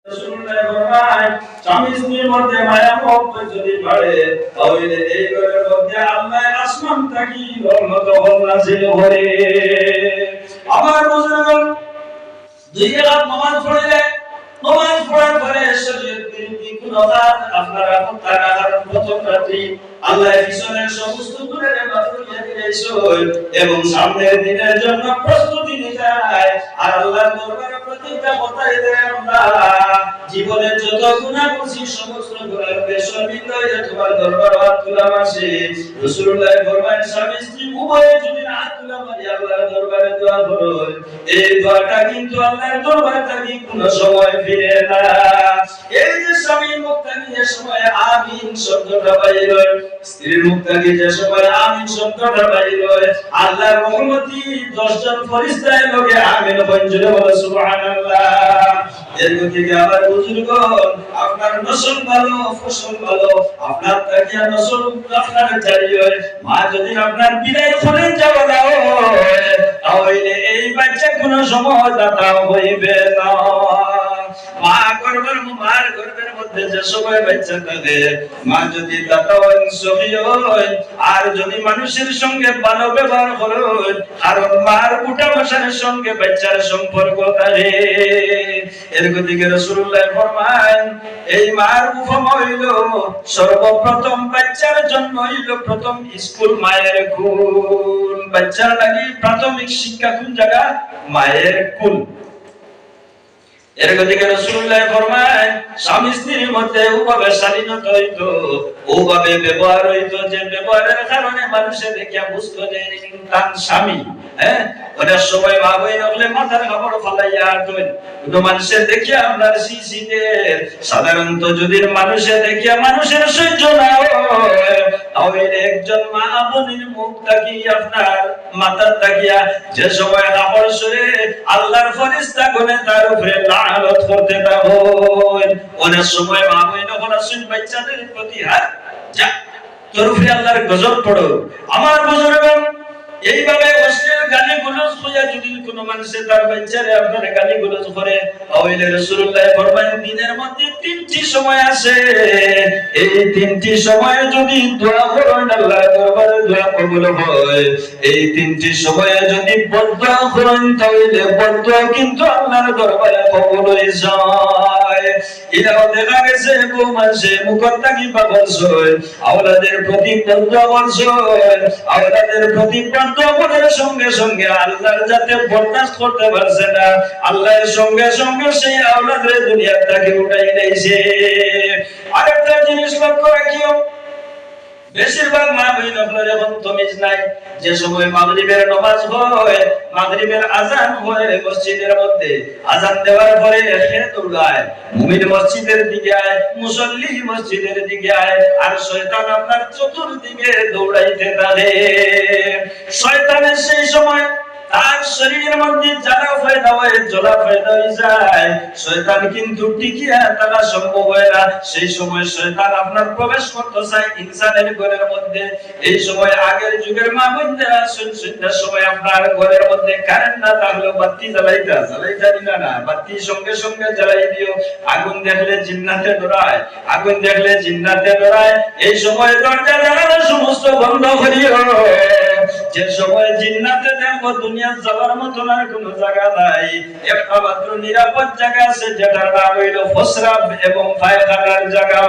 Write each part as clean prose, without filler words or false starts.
রাসূলুল্লাহ ফরমায় স্বামী স্ত্রীর মধ্যে মায়া মহব্বত যদি বাড়ে তাহলে এই ঘরের মধ্যে আল্লাহ আসমান থেকে রহমত নাযিল করে। আমার বুজুর্গগণ, দুই রাকাত নামাজ পড়লে নামাজ পড়ার পরে শরীয়ত বিরোধী কোন কাজ আপনারা করতে না পারেন। প্রথম রাত্রি আল্লাহ পিছনের সমস্ত গুণের মাফ করিয়া দিয়েছেন এবং সামনের দিনের জন্য প্রস্তুতি নিতে হয়। আর আল্লাহর দরবারে প্রতিজ্ঞা করতে দেন, আল্লাহ জীবনের যত গুনাহ করছি সমস্ত গুনাহের বেশমিত হয়ে তোমার দরবারে হাত তুলাম আসি। রাসূলুল্লাহ ফরমায়েন স্বামী স্ত্রী উভয়ে যদি হাত তুলা মারি আল্লাহর দরবারে দোয়া করেন, এই দোয়াটা কিন্তু আল্লাহর দরবারে থেকে কোনো সময় ফিরে না। এই যে স্বামীর মুখ থেকে যে সময় আমিন শব্দটা বাইর হয়, স্ত্রীর মুখ থেকে যে সময় আমিন শব্দটা বাইর হয়, আল্লাহর রহমতি 10 জন ফেরেশতার লগে আমিন বঞ্জুরে বলে সুবহানাল্লাহ। এর থেকে আমার বুজুর্গগণ, আপনার নসল ভালো, ফসল ভালো, আপনার থেকে নসল আপনার জারি হয়। মা যদি আপনার বিদায় করে যাওয়া দাও তাহলে এই বাচ্চা কোনো সময় দাতা হইবে না। মার গর্ভের মধ্যে যে সময় বাচ্চা থাকে, মা যদি দাতা হয়, সখী হয়, আর যদি মানুষের সঙ্গে ভালো ব্যবহার করে, কারণ মার উঠা বসার সঙ্গে বাচ্চার সম্পর্ক থাকে। এর গতিকে রাসূলুল্লাহ ফরমায়েন, এই মার উপমা হইল সর্বপ্রথম বাচ্চার জন্ম হইল প্রথম স্কুল মায়ের কুল। বাচ্চার লাগি প্রাথমিক শিক্ষা কোন জায়গা? মায়ের কুল। এর গতিকে রাসূলুল্লাহ ফরমায়েন, স্বামী স্ত্রীর মধ্যে ওভাবে শালীনতা হইতো, ওভাবে ব্যবহার হইতো যে ব্যবহারের কারণে মানুষে দেখিয়া বুঝতো যে তার স্বামী। ওটার সময় মা বই নকলে মাথার কাপড় ফালাইয়া আটবেন। কোনো মানুষের দেখিয়া আপনার শিশিদের সাধারণত যদি মানুষে দেখিয়া মানুষের সহ্য না হয় তাহলে একজন মা বোনের মুখ তাকিয়ে আপনার মাথার তাকিয়া যে সময় কাপড় সরে আল্লাহর ফেরেশতা গনে তার উপরে লানত করতে থাকেন। অনেক সময় মা বই নকল আসুন বাচ্চাদের প্রতি হাত যা তোর উপরে আল্লাহর গজব পড়ো। আমার বুজুর্গগণ, এইভাবে অশ্লীল গালিগুলোজ কইয়া যদি কোন মানুষে তার বাচ্চারে আপনার গালিগুলোজ করে তাহলে রাসূলুল্লাহ ফরমায়েন দিনের মধ্যে 3টি সময় আছে, এই 3টি সময়ে যদি দোয়া করেন আল্লাহর দরবারে দোয়া কবুল হয়। এই 3টি সময়ে যদি বদদোয়া করেন তাহলে বদদোয়া কিন্তু আল্লাহর দরবারে কবুল হয়ে যায়। এটাও দেখা গেছে বহু মানুষে মুখটা কি বলছে আওলাদের প্রতি বদদোয়া বলছে, আওলাদের প্রতি বদদোয়ার সঙ্গে সঙ্গে আল্লাহর যাতে বরদাস্ত করতে পারছে না, আল্লাহর সঙ্গে সঙ্গে সেই আওলাদের দুনিয়া থেকে উঠাই দিয়েছে। আরেকটা জিনিস লক্ষ্য রাখিও, বেশিরভাগ মা বোন আপনার এখন তমিজ নাই। যে সময় মাগরিবের নামাজ হয়, মাগরিবের আযান হয়, মসজিদের মধ্যে আযান দেওয়ার পরে সে দৌড়ায়, মুমিন মসজিদের দিকে আয়, মুসল্লি মসজিদের দিকে আয়, আর শয়তান আপনার চতুর্দিকে দৌড়াইতে থাকে। শয়তানের সেই সময় তার শরীরের মধ্যে যারা ফায়দা হয়, জলা ফায়দা হয়ে যায়, শয়তান কিন্তু টিকিয়া থাকা সম্ভব হয় না। সেই সময় শয়তান আপনার প্রবেশ করতে চায় ইনসানের ঘরের মধ্যে। এই সময় আগের যুগের মা বোনেরা সন্ধ্যার সময় আপনার ঘরের মধ্যে কারেন্ট না থাকলেও বাতি জ্বালাইতা দিনা না, বাতি সঙ্গে সঙ্গে জ্বালাই দিও। আগুন দেখলে জিন্নাতে ডরায়, আগুন দেখলে জিন্নাতে ডরায়। এই সময় দরজা জানালা সমস্ত বন্ধ করিও। যে সময় জিন্নাতে দেখবো দুনিয়া যাওয়ার মতন আর কোনো জায়গা নাই, একটা মাত্র নিরাপদ জায়গা আছে, যেটার নাম হইল প্রস্রাব এবং পায়খানার জায়গা।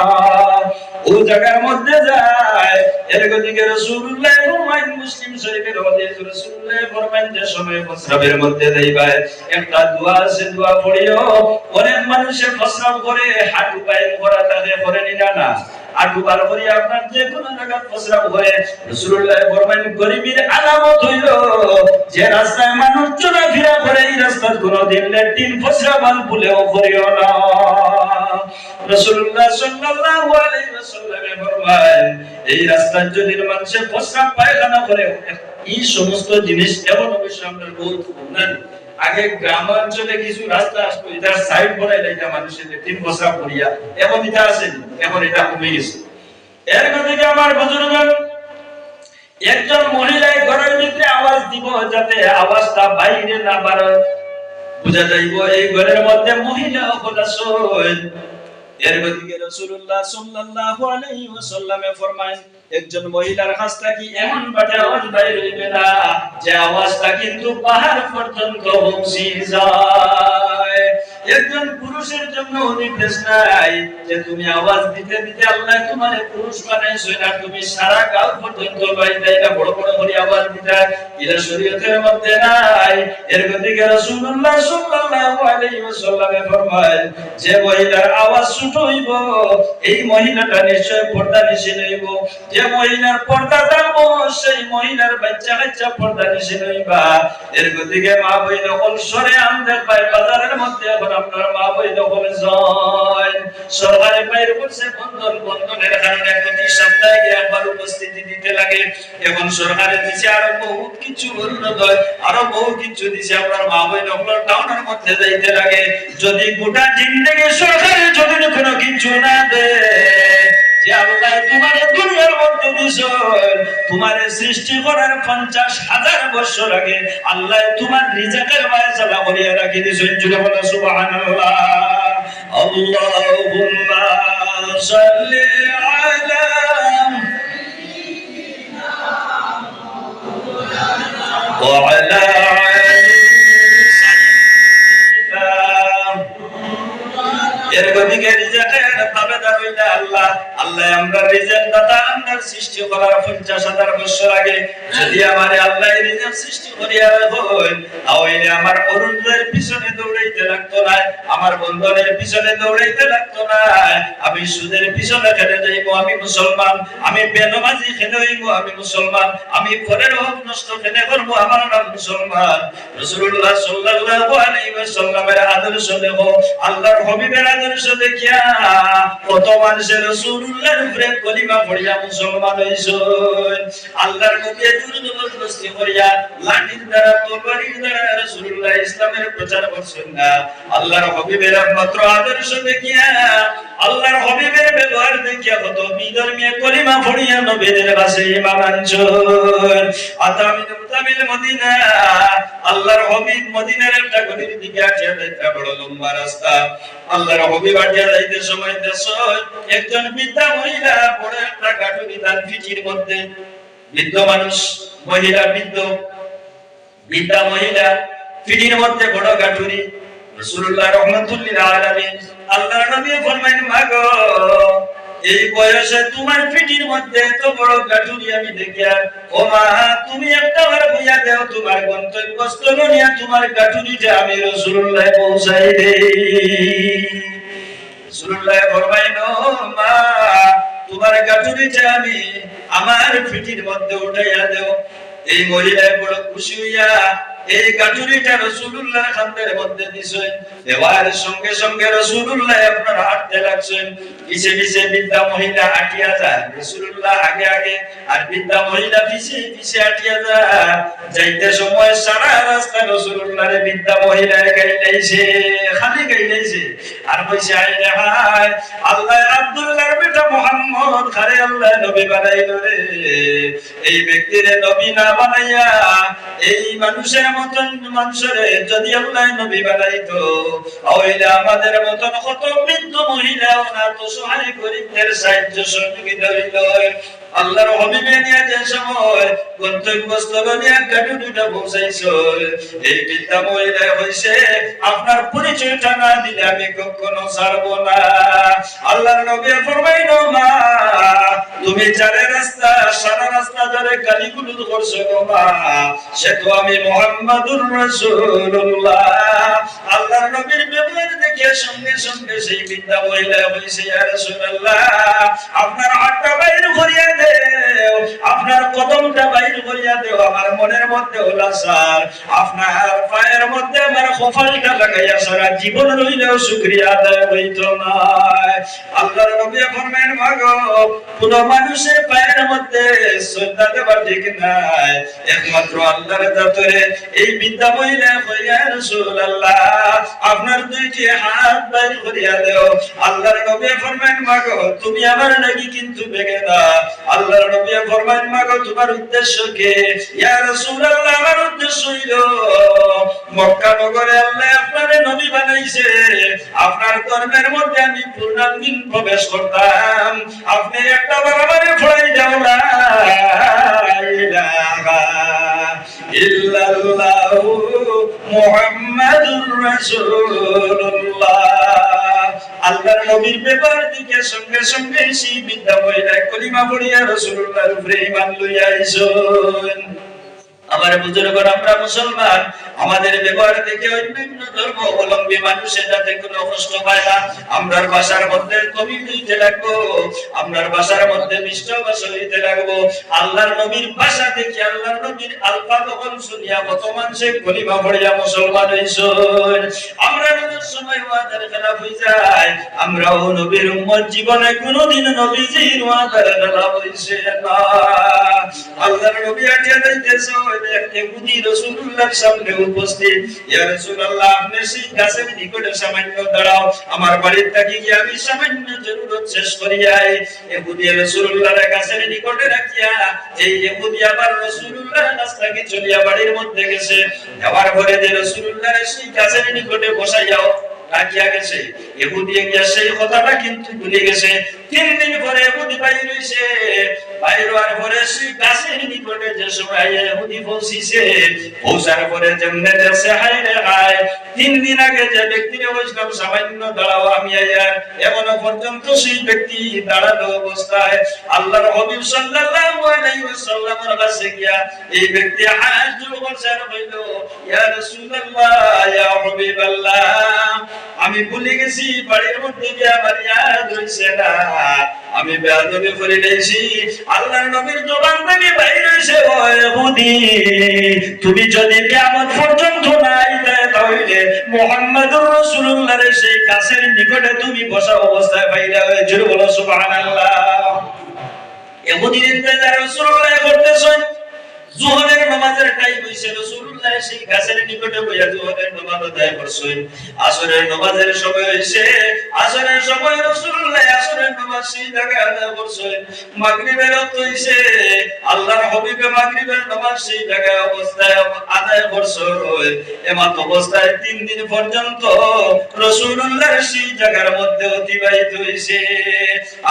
ওই জায়গার মধ্যে যায়। এর গতিকে রাসূলুল্লাহ ফরমায়েন, মুসলিম শরীফের হাদিস, রাসূলুল্লাহ ফরমায়েন যে সময় প্রস্রাবের মধ্যে যাইবা একটা দোয়া আছে, দোয়া পড়িও। অনেক মানুষে প্রস্রাব করে হাঁটু পায়ে করা থাকে, করে নিনা না আটু বার করি আপনার যে কোন জায়গা প্রস্রাব করে। রাসূলুল্লাহ ফরমায়েন গরিবের আলামত হইল যে রাস্তায় মানুষ চলাফেরা করে এই রাস্তায় কোনদিন ল্যাট্রিন প্রস্রাব আর ভুলেও করিও না। রাসূলুল্লাহ সাল্লাল্লাহু আলাইহি ওয়াসাল্লাম ফরমায়েন এই রাস্তায় যদি মানুষ প্রস্রাব পায়খানা করে, এই সমস্ত জিনিস এমন অবশ্যই আমরা বহুত না। আগে গ্রাম অঞ্চলে কিছু রাস্তা আসতো, এটার সাইড বনাই লাইটা মানুষের তিন বছর করিয়া, এখন এটা আছে, এখন এটা কমে গেছে। এর থেকে আমার বুজুর্গগণ, একজন মহিলা ঘরের ভিতরে আওয়াজ দিব যাতে আওয়াজটা বাইরে না বাড়ে, বুঝা যাইব এই ঘরের মধ্যে মহিলা খোলাসন। এর গতিকে রাসূলুল্লাহ সাল্লাল্লাহু আলাইহি ওয়াসাল্লামে ফরমায় একজন মহিলার কাছ থেকে এমন বাটে আওয়াজ বাইর হইবে না যে আওয়াজটা কিন্তু পাহাড় পর্যন্ত পৌঁছে যায়। একজন পুরুষের জন্য নির্দেশ নাই যে তুমি আওয়াজ দিতে দিতে আল্লাহ তোমারে পুরুষ বানাইছো না তুমি সারা গাঁও পর্যন্ত বাইরে এটা বড় বড় করে আওয়াজ দিতে, এটা শরীয়তের মধ্যে নাই। এর গতিকে রাসূলুল্লাহ সাল্লাল্লাহু আলাইহি ওয়াসাল্লামে ফরমায় যে মহিলার আওয়াজ ছোট হইব এই মহিলাটা নিশ্চয় পর্দা নিষিদ্ধ হইব। যে মহিলার পর্দা থাকবো সেই মহিলার বাচ্চা কাচ্চা পর্দা নিষিদ্ধ হইবা। এর গতিকে মা বইন হল সরে আমাদের পায় বাজারের মধ্যে এখন আপনার মা বইন হল যায় সরকারি বাইর করছে বন্ধনের কারণে প্রতি সপ্তাহে একবার উপস্থিতি দিতে লাগে। এখন সরকারের দিচ্ছে আরো বহু কিছু অরুণোদয় আরো বহু কিছু দিচ্ছে আপনার মা বইন হল টাউনের মধ্যে যাইতে লাগে। যদি গোটা জিন্দেগি সরকারের যদি কোনো কিছু না দেয় যে আল্লাহ তোমার দুনিয়ার মধ্যে দিয়েছেন, তোমার সৃষ্টি করার 50,000 বছর আগে আল্লাহ তোমার রিজিকের ফয়সালা করিয়া রাখি দিয়েছেন। জুড়ে বলো সুবহানাল্লাহ। আল্লাহুম্মা সাল্লি আলা ওয়া আলা এর গতিকে রিজিকের দাবিদার হইলা আল্লাহ। আল্লাহ আমরা রিজিক দাতা, আমরা সৃষ্টি করার 50,000 বছর আগে যদি আমারে আল্লাহ রিজিক সৃষ্টি করিয়া রাখেন তাহলে আমার অরুণের পিছনে দৌড়াইতে লাগতো না, আমার বন্ধনের পিছনে দৌড়াইতে লাগতো না, আমি সুদের পিছনে খেলে যাইবো আমি মুসলমান, আমি বেনামাজি খেলে হইবো আমি মুসলমান, আমি পরের হক নষ্ট খেলে করবো আমার নাম মুসলমান। রাসূলুল্লাহ সাল্লাল্লাহু আলাইহি ওয়াসাল্লামের আদর্শ দেখো, আল্লাহর হাবিবের আদর্শ দেখিয়া কত মানুষের রাসূলুল্লাহর উপরে কলিমা পড়িয়া মুসলমান হইছেন। আল্লাহর নবী জবরদস্তি করিয়া লাঠির দ্বারা তরবারির দ্বারা রাসূলুল্লাহ ইসলামের প্রচার করছেন না। আল্লাহর হাবিবের মাত্র আদর্শ দেখিয়া আল্লাহর হাবিবের ব্যবহার দেখিয়া কত বিধর্মীয় কলিমা পড়িয়া নবীদের কাছে ঈমান আনছেন। আতামিল মদিনা আল্লাহর হাবিব মদিনার একটা গলির দিকে আসিয়া দেখতে বড় লম্বা রাস্তা। আল্লাহর হাবিব আসিয়া যাইতে সময় দেশ একজন বৃদ্ধা মহিলা বড় একটা গাটুরি তার পিঠির মধ্যে, বৃদ্ধ মানুষ মহিলা বৃদ্ধা মহিলা পিঠির মধ্যে বড় গাটুরি। রাসূলুল্লাহ রাহমাতুল্লিল আলামিন আল্লাহর নবী ফরমাইন মাগো এই বয়সে তোমার পিঠির মধ্যে এত বড় গাটুরি আমি দেখিয়া ও মা তুমি একটা বার কইয়া দাও তোমার গন্তব্যস্থল নিয়ে তোমার গাটুরিটা আমি রাসূলুল্লাহ পৌঁছাই দেই। রাসূলুল্লাহ ফরমাইন ও মা তোমার গাটুরিটা আমি আমার পিঠির মধ্যে উঠাইয়া দেও। এই মহিলা বড় খুশি হইয়া এই গাটুরিটা রাসূলুল্লাহর খান্দের মধ্যে দিছেন। দেওয়ার সঙ্গে সঙ্গে রাসূলুল্লাহ আপনার হাঁটতে লাগছেন, পিছে পিছে বৃদ্ধা মহিলা হাঁটিয়া যায়, রাসূলুল্লাহ আগে আগে আর বৃদ্ধা মহিলা পিছে পিছে হাঁটিয়া যায়। যাইতে সময় সারা রাস্তা রাসূলুল্লাহর বৃদ্ধা মহিলার গাইলাইছে, খালি গাইলাইছে আর কইছে আয় রে হায় আল্লাহ আব্দুল্লাহর বেটা মুহাম্মদ খারে আল্লাহ নবী বানাইলো রে। এই ব্যক্তিরে নবী না বানাইয়া এই মানুষের মতন মানুষের যদি আল্লাহ নবী বানাইতো তাহলে আমাদের মতন কত বৃদ্ধ মহিলা অনাথ অসহায় গরিবদের সাহায্য সহযোগিতা হইল। আল্লাহর হাবিবে নিয়ে যে সময় গন্তব্যস্থল নিয়ে গাটুরিটা পৌঁছাইছো এই বৃদ্ধা মহিলা হইছে আপনার পরিচয়টা না দিলে আমি কখনো ছাড়বো না। আল্লাহর নবী ফরমাইল মা তুমি যারে রাস্তা সারা রাস্তা যারে গালিগুলো করছো গো মা সে তো আমি মুহাম্মাদুর রাসূলুল্লাহ। আল্লাহর নবীর ব্যবহার দেখে সঙ্গে সঙ্গে সেই বৃদ্ধা মহিলা হইছে ইয়া রাসূলুল্লাহ আপনার হাতটা বাইর করিয়া দেও, আপনার কদমটা বাইর করিয়া দেও, আমার মনের মধ্যে উল্লাসার আপনার পায়ের মধ্যে আমার কপালটা লাগাইয়া সারা জীবন রইলেও শুকরিয়া আদায় হইতো না। আল্লাহর নবী ফরমায়েন মাগো কোন মানুষের পায়ের মধ্যে শ্রদ্ধা দেওয়া ঠিক নাই, একমাত্র আল্লাহর জাতরে এই বৃদ্ধা মহিলা কইয়া রাসূলুল্লাহ আপনার দুইটি হাত বাইর করিয়া দাও। আল্লাহর নবী ফরমান মাগো তুমি আমার লাগি কিন্তু বেগে না। আল্লাহর নবী ফরমান মাগো তোমার উদ্দেশ্য কি? ইয়া রাসূলুল্লাহ আমার উদ্দেশ্য হইল মক্কা নগরে আল্লাহ আপনারে নবী বানাইছে, আপনার ধর্মের মধ্যে আমি পূর্ণাঙ্গিন প্রবেশ করতাম, আপনি একটা বার আমারে ফড়াই দাও না ইলাহা ইল্লাল্লাহু মুহাম্মাদুর রাসূলুল্লাহ। আল্লাহর নবীর ব্যাপার দিকে সঙ্গে সঙ্গে সেই বিদ্যা মহিলা কলিমা পড়িয়া রাসূলুল্লাহর উপরে ঈমান লইয়া আইছেন। আমার বুজুর্গরা আমরা মুসলমান, আমাদের ব্যবহার দেখে অন্যান্য ধর্ম অবলম্বী মানুষের যাতে কোনো কষ্ট পায় না। আমরার ভাষার মধ্যে কবি হইতে লাগবো, আমরার ভাষার মধ্যে মিষ্ট ভাষা হইতে লাগবো। আল্লাহর নবীর ভাষা দেখে আল্লাহর নবীর আলফা তখন শুনিয়া কত মানুষে কলিমা পড়িয়া মুসলমান হইছেন। আমরা নবীর সময় ওয়াদার খেলাফ হয়ে যায়, আমরাও নবীর উম্মত জীবনে কোনোদিন নবীজির ওয়াদার খেলাফ হইছে না। আল্লাহর নবী আটিয়া যাইতেছে ইহুদি রাসূলুল্লাহর সামনে উপস্থিত। ইয়া রাসূলুল্লাহ আপনি সেই গাছের নিকটে সামান্য দাঁড়াও, আমার বাড়ির থেকে গিয়ে আমি সামান্য জরুরত শেষ করি যাই। ইহুদি রাসূলুল্লাহর গাছের নিকটে রাখিয়া এই ইহুদি আবার রাসূলুল্লাহর কাছ থেকে চলিয়া বাড়ির মধ্যে গেছে। যাওয়ার পরে যে রাসূলুল্লাহর সেই গাছের নিকটে বসাইয়াও রাখিয়া গেছে, ইহুদি গিয়া সেই কথাটা কিন্তু ভুলে গেছে। 3 দিন পরে ইহুদি বাইর হইছে, বাইর হওয়ার পরে সেই গাছের নিকটে যে সময় ইহুদি পৌঁছিছে, পৌঁছার পরে যেমনে দেখছে হায় রে হায়, 3 দিন আগে যে ব্যক্তিরে বলছিলাম সামান্য দাঁড়াও আমি আইয়া, এখনো পর্যন্ত সেই ব্যক্তি দাঁড়ানো অবস্থায়। আল্লাহর হাবিব সাল্লাল্লাহু আলাইহি ওয়াসাল্লামের কাছে গিয়া এই ব্যক্তি হাত জোড় করছে আর কইল ইয়া রাসূলুল্লাহ ইয়া হাবিবাল্লাহ আমি ভুলে গেছি, বাড়ির মধ্যে গিয়া আমার ইয়াদ হইছে না, আমি বেয়াদবি করে নিয়েছি। আল্লাহর নবীর জবান থেকে বাইরে হইছে ও ইহুদি তুমি যদি কিয়ামত পর্যন্ত না আইতে তাহলে মুহাম্মদুর রাসূলুল্লাহর সেই গাছের নিকটে তুমি বসা অবস্থায় বাইরে হয়ে জোরে বলো সুবহানাল্লাহ। ইহুদির ইন্তজার রাসূলুল্লাহ করতেছেন, যোহরের নামাজের টাইম হইছে, রাসূলুল্লাহ সেই গাছের নিকটে বইয়া যোহরের নামাজ আদায় করছেন। আসরের নামাজের সময় হইছে, আসরের সময় রাসূলুল্লাহ আসরের নামাজ সেই জায়গায় আদায় করছেন। মাগরিবের ওয়াক্ত হইছে, আল্লাহর হাবিবে মাগরিবের নামাজ সেই জায়গায় অবস্থায় আদায় করছেন। এমত অবস্থায় 3 দিন পর্যন্ত রাসূলুল্লাহর সেই জায়গার মধ্যে অতিবাহিত হইছে।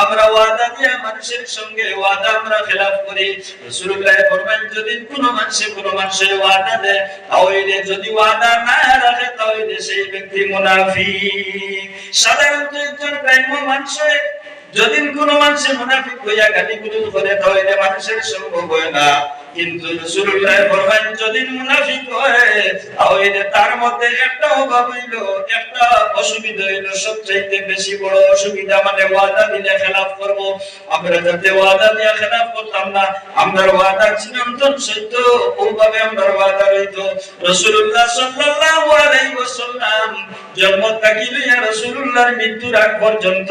আমরা ওয়াদা দিয়া মানুষের সঙ্গে ওয়াদা আমরা খেলাফ করি। রাসূলুল্লাহ ফরমান যদি কোনো মানুষের ওয়াদা দেয় তাহলে যদি ওয়াদা না রাখে তাহলে সেই ব্যক্তি মুনাফিক। সাধারণত একজন কাইমা মানুষ যদি কোনো মানুষ মুনাফিক হইয়া গালিগুলো করে তাহলে মানুষের সঙ্গ হয় না, কিন্তু রাসূলুল্লাহ ফরমান যদি মুনাফিক হয় তাহলে তার মধ্যে একটা অভাব হইল, একটা অসুবিধা হইল, সবচেয়ে বেশি বড় অসুবিধা মানে ওয়াদা দিলে খেলাফ করব। আমরা যাতে ওয়াদা দিয়ে খেলাফ করতাম না, আমরা ওয়াদা চিরন্তন সত্য, ওভাবে আমরা ওয়াদা রইত। রাসূলুল্লাহ সাল্লাল্লাহু আলাইহি ওয়াসাল্লাম জন্ম থেকে লইয়া রাসূলুল্লাহর মৃত্যুর আগ পর্যন্ত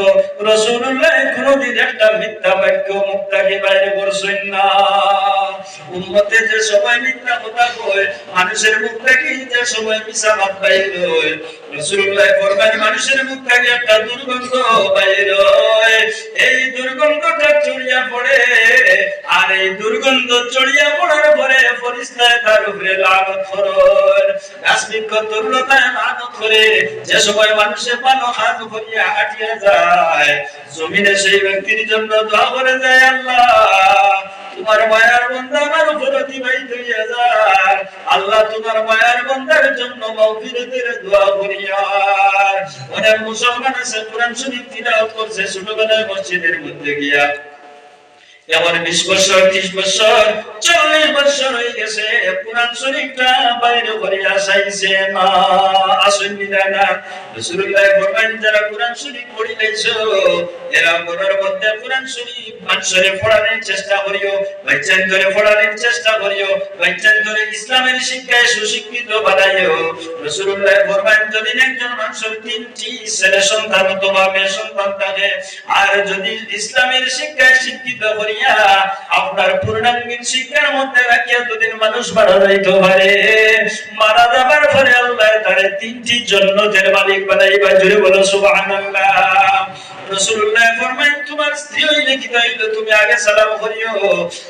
রাসূলুল্লাহ কোনদিন একটা মিথ্যা বাক্য মুখ থেকে বাইরে করছেন না। উম্মতে যে সবাই মিথ্যা কথা কয়, মানুষের মুখ থেকে যে সবাই মিছা কথা বাইর হয়, রাসূলুল্লাহ ফরমান মানুষের মুখ থেকে একটা দুর্গন্ধ বাইর হয়, এই দুর্গন্ধটা ছড়িয়ে পড়ে, আর এই দুর্গন্ধ ছড়িয়ে পড়ার পরে ফেরেশতায় তার উপরে লানত করে, গাছবৃক্ষ তরুলতায় লানত করে। যে সময় মানুষের পানো হাত ভরিয়া হাঁটিয়া যায়, জমিনে সেই ব্যক্তির জন্য দোয়া করে যায়, আল্লাহ তোমার মায়ার বান্দা আমার উপর অতিবাহিত হইয়া যায়, আল্লাহ তোমার মায়ার বান্দার জন্য মাগফিরাতের দোয়া করিয়া। অনেক মুসলমান আছে কোরআন শরীফ তিলাওয়াত করছে ছোটবেলায় মসজিদের মধ্যে গিয়া, এমন 20 বছর 30 বছর 40 বছর হয়ে গেছে কোরআন শরীফটা বাইরে করিয়া চাইছে না, আসেন না। রাসূলুল্লাহ ফরমান যারা কোরআন শরীফ পড়ি লাইছো এরা ঘরের মধ্যে কোরআন শরীফ মানুষের পড়ানোর চেষ্টা করিও, বাচ্চান করে পড়ানোর চেষ্টা করিও, বাচ্চান করে ইসলামের শিক্ষায় সুশিক্ষিত বানাইও। রাসূলুল্লাহ ফরমান যদি একজন মানুষের 3টি ছেলে সন্তান অথবা মেয়ে সন্তান থাকে, আর যদি ইসলামের শিক্ষায় শিক্ষিত করিয়া আপনার পূর্ণাঙ্গিন শিক্ষার মধ্যে রাখিয়া দুদিন মানুষ মারা যাইতে পারে, মারা যাবার পরে আল্লাহ তারে 3টি জান্নাতের মালিক বানাইবা। জোরে বলো সুবহানাল্লাহ। রাসূলুল্লাহ ফরমান তোমার স্ত্রী হইলে কি তাইলে তুমি আগে সালাম করিও।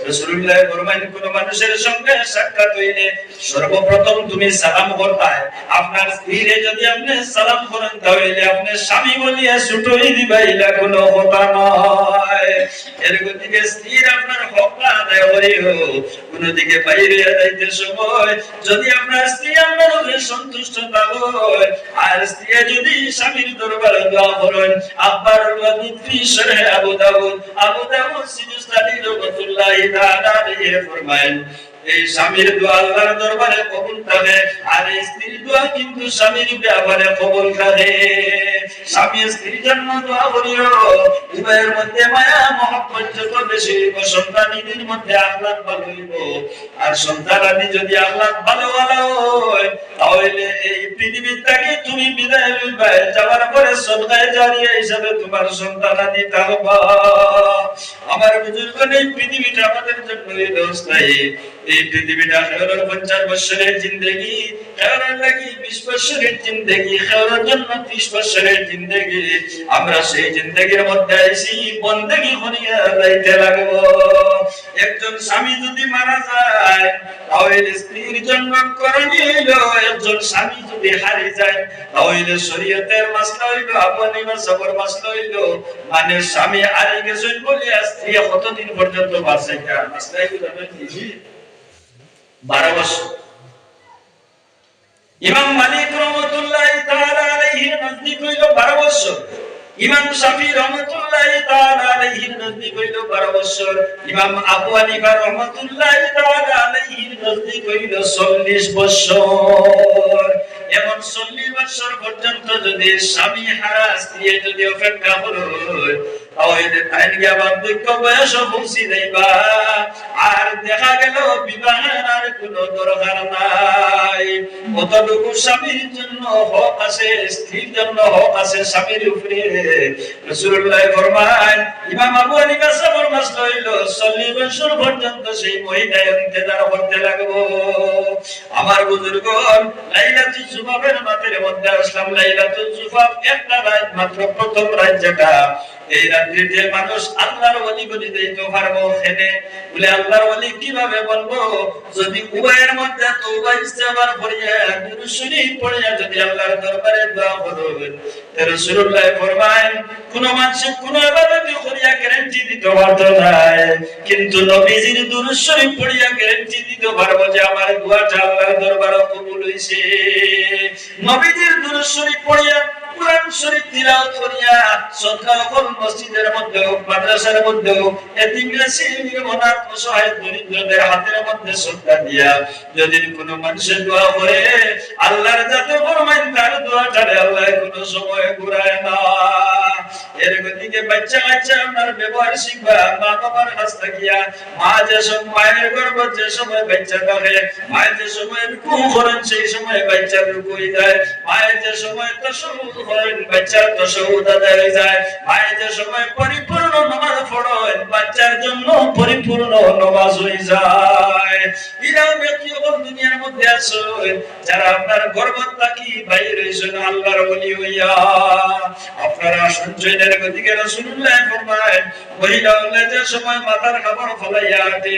রাসূলুল্লাহ ফরমান কোন মানুষের সঙ্গে সাক্ষাৎ হইলে সর্বপ্রথম তুমি সালাম করতাই। আপনার স্ত্রীরে যদি আপনি সালাম করেন তাহলে আপনি স্বামী বলিয়া ছুটোই দিবাইলা কোনো কথা নয়। এর গতিকে স্ত্রীর আপনার হক আদায় করিও। কোন দিকে বাইরে যাইতে সময় যদি আপনার স্ত্রী আপনার উপরে সন্তুষ্ট থাকে, আর স্ত্রী যদি স্বামীর দরবারে দোয়া করেন, আব্বার ফি শরহ আবু দাউদ সিজুস্তানি রাহমাতুল্লাহি তাআলা আলাইহি ফরমায়েন এই স্বামীর দোয়া আল্লাহর দরবারে কবুল থাকে, আর স্ত্রীর দোয়া কিন্তু স্বামীর ব্যাপারে কবুল থাকে। স্বামী স্ত্রীর জন্য দোয়া করিও, উভয়ের মধ্যে মায়া মহব্বত যত বেশি হইব, সন্তানাদির মধ্যে আখলাক ভালো হইব। আর সন্তানাদি যদি আখলাক ভালো হয় তাহলে এই পৃথিবী থেকে তুমি বিদায় লইবা, যাওয়ার পরে সদকায়ে জারিয়া হিসাবে তোমার সন্তানাদি থাকবা। আমার বুজুর্গগণ, এই পৃথিবীটা আমাদের জন্য অস্থায়ী। এই পৃথিবীটা কেবল 50 বছরের জিন্দেগি, কেবল লাগি 20 বছরের জিন্দেগি, কেবল জন্য 30 বছরের জিন্দেগি। আমরা সেই জিন্দেগির মধ্যে আইছি বন্দেগি করিয়া যাইতে লাগবো। একজন স্বামী যদি মারা যায় তাহলে স্ত্রীর জন্য করণীয় হইল, একজন স্বামী যদি হারিয়ে যায় তাহলে শরীয়তের মাসলা হইল, আপনি মাসবর মাসলা হইল, মানে স্বামী হারিয়ে গেছেন বলিয়া স্ত্রী কতদিন পর্যন্ত বাঁচে, মাসলা হইল 12 বছর। ইমাম মালিক রহমাতুল্লাহি তাআলা আলাইহির নজদিক হইল 12 বছর, ইমাম শাফি রহমাতুল্লাহি তাআলা আলাইহির নজদিক হইল 12 বছর, ইমাম আবু হানিফা রহমাতুল্লাহি তাআলা আলাইহির নজদিক হইল 40 বছর। এমন 40 বছর পর্যন্ত যদি স্বামী হারা স্ত্রী যদি অপেক্ষা করে তাহলে তাইকে বার্ধক্য বয়স পৌঁছি যাইবা, আর দেখা গেল বিবাহের আর কোনো দরকার নাই। কতটুকু স্বামীর জন্য হক আছে, স্ত্রীর জন্য হক আছে স্বামীর উপরে। রাসূলুল্লাহ ফরমান, ইমাম আবু হানিফা সাহেবের মাসলা হইল 40 বছর পর্যন্ত সেই মহিলা ইন্তজার করতে লাগবো। আমার বুজুর্গগণ, লাইলাতুল জুফাফের রাতের মধ্যে আসলাম। লাইলাতুল জুফাফ একটা রাত মাত্র, প্রথম রাত যেটা, এই রাত্রিতে মানুষ আল্লাহর ওলি বলি দিতে পারবো। এখানে বলে আল্লাহর ওলি কিভাবে বলবো? যদি উভয়ের মধ্যে তওবা ইস্তেগফার করিয়া দুরূদ শরীফ পড়িয়া যদি আল্লাহর দরবারে দোয়া করবেন, রাসূলুল্লাহ ফরমায়েন কোন মানুষ কোন ইবাদত করিয়া গ্যারান্টি দিতে পারতো না, কিন্তু নবীজির দুরূদ শরীফ পড়িয়া গ্যারান্টি দিতে পারবো যে আমার দোয়াটা আল্লাহর দরবারে কবুল হইছে। নবীজির দুরূদ শরীফ পড়িয়া, কুরআন শরীফ তিলাওয়াত করিয়া, সদকা করুন মসজিদের মধ্যে হোক, মাদ্রাসার মধ্যে হোক, এতিম মিসকিন অনাথ অসহায় দরিদ্রদের হাতের মধ্যে সদকা দিয়া যদি কোনো মানুষের দোয়া করে, আল্লাহর যাতে ফরমাইন তার দোয়াটারে আল্লাহ কোনো সময় ঘুরায় না। এর গতিকে বাচ্চা আপনার ব্যবহার শিখবা মা বাবার কাছ থাকিয়া। মা যে সময় মায়ের গর্ভ যে সময় বাচ্চা থাকে, মায়ের যে সময় রুকু করেন সেই সময় বাচ্চা রুকুই দেয়, মায়ের যে সময় তাশাহুদ করেন বাচ্চার তাশাহুদ আদায় হয়ে যায়, মায়ের যে সময় পরিপূর্ণ নামাজ পড়েন বাচ্চার জন্য পরিপূর্ণ নামাজ হয়ে যায়। এরাও ব্যক্তি দুনিয়ার মধ্যে আছে যারা আপনার গর্ভ থাকি বাইরে হইছেন আল্লাহর ওলি হইয়া। আপনারা সঞ্চয়ের গতিকে রাসূলুল্লাহ ফরমায়েন, মহিলা হলে যে সময় মাথার কাপড় ফলাইয়া হাঁটে,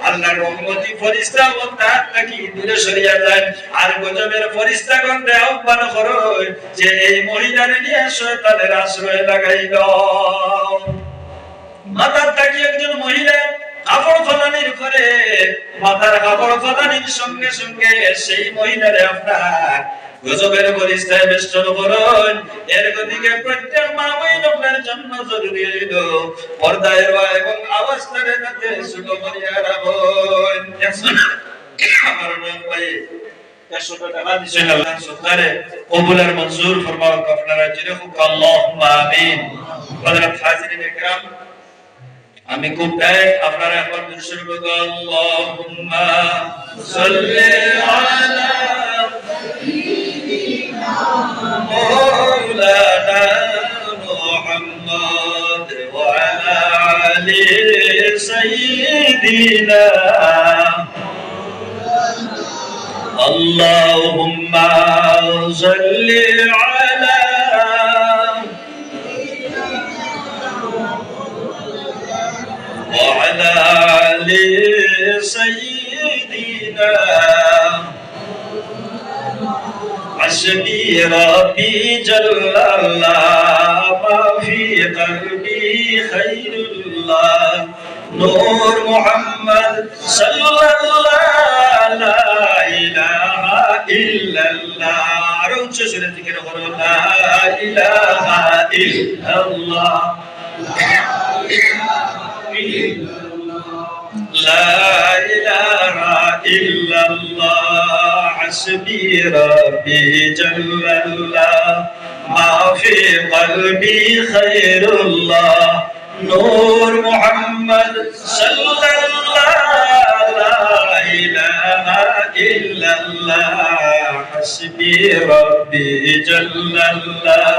আল্লাহর রহমতি ফেরেশতা ও তার থাকি দূরে সরিয়া যায়, আর গজবের ফেরেশতাগণকে আহ্বান করে যে এই মহিলারে নিয়ে শয়তানের আশ্রয় লাগাইল। মাথার থাকি একজন মহিলা কাপড় ফলানির পরে, মাথার কাপড় ফলানির সঙ্গে সঙ্গে সেই মহিলারে আপনার গজবের ফেরেশতায় বেষ্টন করুন। এর গতিকে প্রত্যেক মা বোনের জন্য জরুরি হইল পর্দায় এবং আওয়াজটারে যাতে ছোট করিয়া রাখুন। আমার ভাই 100 টাকা দিছেন আল্লাহ সরকারে কবুল আর মঞ্জুর ফরমাও। আপনারা যেরকম আল্লাহুম্মা আমিন। হযরত হাজিরিন ইকরাম, আমি খুব ডাইরেক্ট আপনারা এখন শুরু করব। আল্লাহুম্মা সাল্লি আলা সাইয়্যিদিনা মাওলানা মুহাম্মদ ওয়া আলা আলি সাইয়্যিদিনা। আল্লাহুম্মা সাল্লি আলা وعلى آل سيدنا حسبي ربي جل الله ما في قلبي خير الله نور محمد صلى الله لا إله إلا الله أرجو سورة ذكر لا إله إلا الله لا إله إلا الله حسبي ربي جل الله ما في قلبي خير الله نور محمد صلى الله لا إله إلا الله حسبي ربي جل الله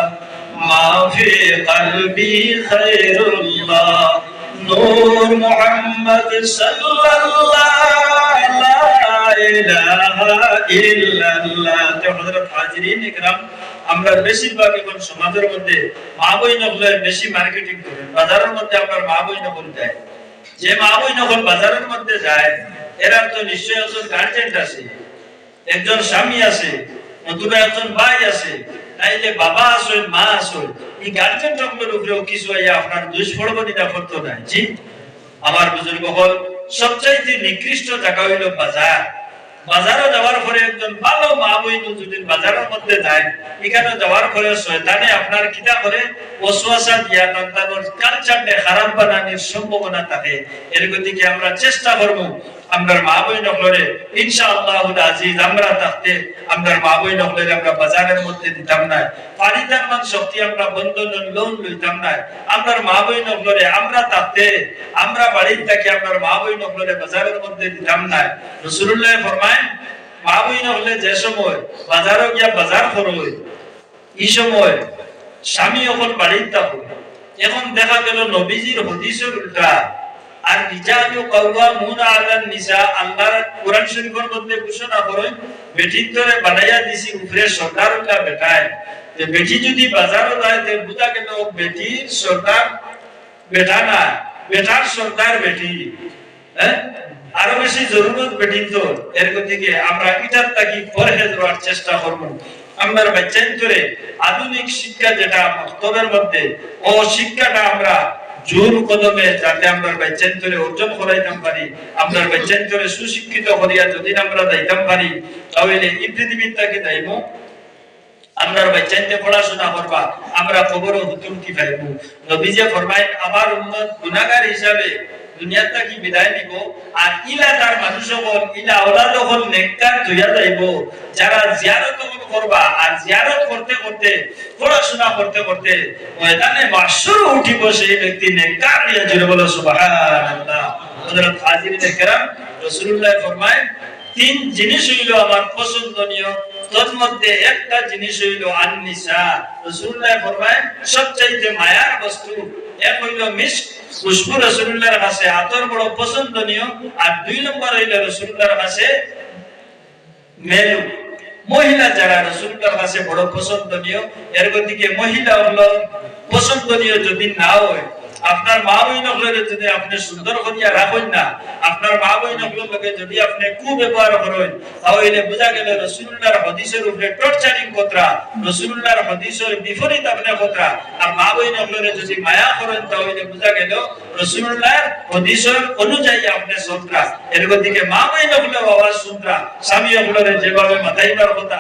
ما في قلبي خير الله نور محمد صلى الله لا إله إلا الله। হযরত হাজিরিন ইকরাম, আমরা বেশিরভাগ এখন সমাজের মধ্যে মা বোন হলে বেশি মার্কেটিং করে, বাজারের মধ্যে আপনার মা বোন হল যায়, যে মা বোন হল বাজারের মধ্যে যায় এরা তো নিশ্চয়ই একজন গার্জেন আছে, একজন স্বামী আছে, অথবা একজন ভাই আছে, তাইলে বাবা আসল মা আসল, এই গার্জেন সকলের উপরেও কিছু আপনার দুষ্ফলবনিতা করতে নাই। জি আমার বুজুর্গ হল সবচাইতে নিকৃষ্ট জায়গা হইল বাজার। বাজারে যাওয়ার পরে একজন ভালো মা বইন যদি বাজারের মধ্যে যায়, এখানে যাওয়ার পরে শয়তানে আপনার কিতা করে ওয়াসওয়াসা দিয়া তার কালচারকে খারাপ বানানোর সম্ভাবনা থাকে। এর গতিকে আমরা চেষ্টা করব আমরা মা বইন হলরে ইনশাআল্লাহুল আজিজ আমরা থাকতে আমরা মা বইন হলরে আমরা বাজারের মধ্যে দিতাম না, পারিদান শক্তি আমরা বন্ধন লোন লইতাম না, আমরা মা বইন হলরে আমরা থাকতে আমরা বাড়ির থেকে আমরা মা বইন হলরে বাজারের মধ্যে দিতাম না। রাসূলুল্লাহ ফরমায় মা বইন হলে যে সময় বাজারে গিয়া বাজার করবে এই সময় স্বামী যখন বাড়ির থাকবে, এখন দেখা গেল নবীজির হাদিসের উল্টা আর রিজালু কাওয়ামুনা আলান নিসা, আল্লাহর কোরআন শরীফের মধ্যে ঘোষণা করেন বেটির ধরে বানাইয়া দিছি উপরে সরকারটা বেটায়, যে বেটি যদি বাজারে যায় তে বুঝা গেল বেটির সরকার বেটা না, বেটার সরকার বেটি। হ্যাঁ, আরো বেশি জরুরত বেটি তো। এর গতিকে আমরা এটার থাকি পরহেজ করার চেষ্টা করব। আমরা বাচ্চাদের আধুনিক শিক্ষা যেটা মক্তবের মধ্যে ও শিক্ষাটা আমরা জোর কদমে যাতে আমরা বাচ্চাদের অর্জন করাইতাম পারি, আমরা বাচ্চাদের সুশিক্ষিত করিয়া যদি আমরা যাইতাম পারি, তাহলে এই পৃথিবীর থেকে যাইব আমরা বাচ্চাদের পড়াশোনা করবা, আমরা খবরও হুকুম কি পাইব। নবীজি ফরমায় আমার উম্মত গুনাহগার হিসাবে দুনিয়া থেকে বিদায় নিব, আর ইলা তার মানুষ হল ইলা আওলাদ হল নেককার হইয়া যাইব, যারা জিয়ারত করবা আর জিয়ারত করতে করতে পড়াশোনা করতে করতে ময়দানে মাহশর উঠিব সেই ব্যক্তি নেককার হইয়া জুড়ে বলো সুবহানাল্লাহ। হযরত হাজিরিন ইকরাম, রাসূলুল্লাহ ফরমায় তিন জিনিস হইল আমার পছন্দনীয়, তোর মধ্যে একটা জিনিস হইল আন-নিসা। রাসূলুল্লাহ ফরমায় সবচাইতে মায়ার বস্তু এক হইল মিশক, খুশবু রাসূলুল্লাহর কাছে আতর বড় পছন্দনীয়, আর দুই নম্বর হইল রাসূলুল্লাহর কাছে মেলু, মহিলা যারা রাসূলুল্লাহর কাছে বড় পছন্দনীয়। এর গতিকে মহিলা হলো পছন্দনীয় যদি না হয়, আপনার মা বইনগুলোকে যদি আপনি সুন্দর করিয়া রাখেন না, আপনার মা বইনগুলোকে যদি আপনি কুব্যবহার করেন, তাহলে বোঝা গেল রাসূলুল্লাহর হাদিসের উপরে টর্চারিং কথা, রাসূলুল্লাহর হাদিসের বিপরীত আপনি কথা। আর মা বইনগুলোকে যদি মায়া করেন, তাহলে বোঝা গেল রাসূলুল্লাহর হাদিসের অনুযায়ী আপনি চলতা। এর গতিকে মা বইনগুলো আওয়াজ শুনতা, স্বামীগুলোরে যেভাবে মাথাইবার কথা